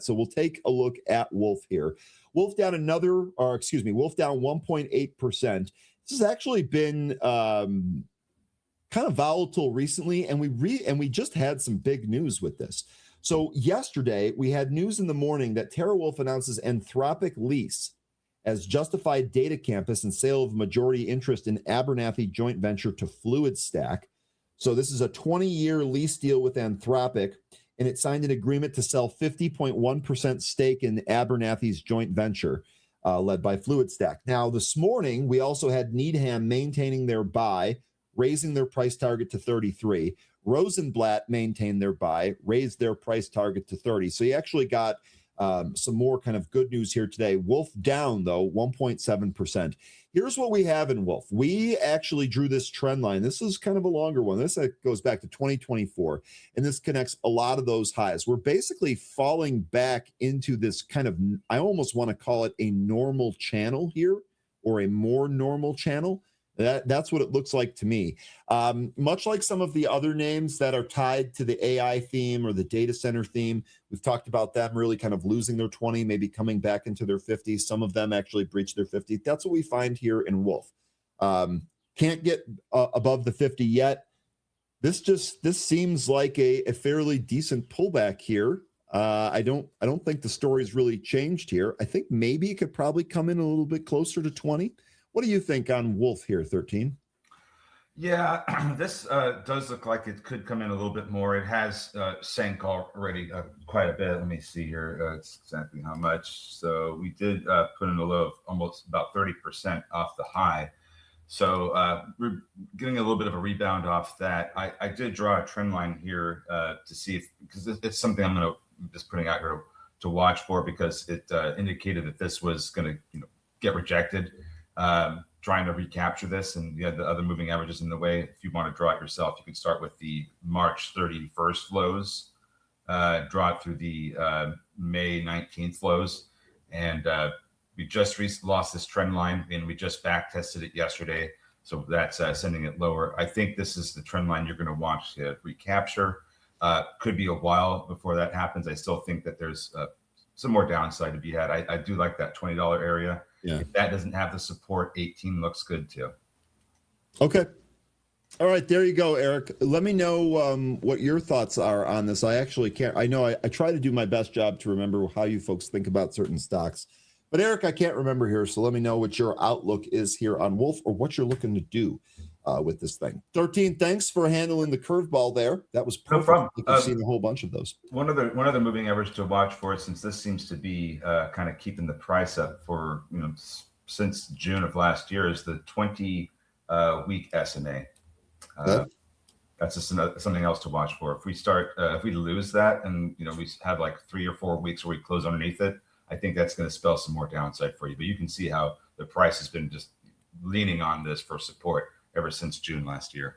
So we'll take a look at Wolf here. Wolf down 1.8%. This has actually been kind of volatile recently, and we just had some big news with this. So yesterday we had news in the morning that TeraWulf announces Anthropic lease as justified data campus and sale of majority interest in Abernathy joint venture to FluidStack. So this is a 20-year lease deal with Anthropic, and it signed an agreement to sell 50.1% stake in Abernathy's joint venture led by FluidStack. Now, this morning, we also had Needham maintaining their buy, raising their price target to 33. Rosenblatt maintained their buy, raised their price target to 30. So you actually got some more kind of good news here today. Wolf down, though, 1.7%. Here's what we have in Wolf. We actually drew this trend line. This is kind of a longer one. This goes back to 2024, and this connects a lot of those highs. We're basically falling back into this kind of, I almost want to call it a normal channel here, or a more normal channel. That's what it looks like to me. Much like some of the other names that are tied to the AI theme or the data center theme, we've talked about them really kind of losing their 20, maybe coming back into their 50s. Some of them actually breach their 50. That's what we find here in Wolf. Can't get above the 50 yet. This seems like a fairly decent pullback here. I don't think the story's really changed here. I think maybe it could probably come in a little bit closer to 20. What do you think on Wolf here, 13? Yeah, this does look like it could come in a little bit more. It has sank already quite a bit. Let me see here. It's exactly how much. So we did put in a low of almost about 30% off the high. So we're getting a little bit of a rebound off that. I did draw a trend line here to see if, because it's something I'm going to just putting out here to watch for, because it indicated that this was going to get rejected. Trying to recapture this, and you had the other moving averages in the way. If you want to draw it yourself, you can start with the March 31st lows, draw it through the May 19th lows, and we just lost this trend line, and we just back tested it yesterday, so that's sending it lower. I think this is the trend line you're going to watch to recapture. Could be a while before that happens. I still think that there's some more downside to be had. I do like that $20 area. Yeah. If that doesn't have the support, 18 looks good too. Okay. All right, there you go, Eric. Let me know what your thoughts are on this. I actually can't. I know I try to do my best job to remember how you folks think about certain stocks. But Eric, I can't remember here, so let me know what your outlook is here on Wolf, or what you're looking to do with this thing. 13, thanks for handling the curveball there. That was perfect. No problem. I've seen a whole bunch of those. One other moving average to watch for, since this seems to be kind of keeping the price up for since June of last year, is the 20-week SMA. That's just something else to watch for. If we lose that, and we have like 3 or 4 weeks where we close underneath it, I think that's going to spell some more downside for you. But you can see how the price has been just leaning on this for support ever since June last year.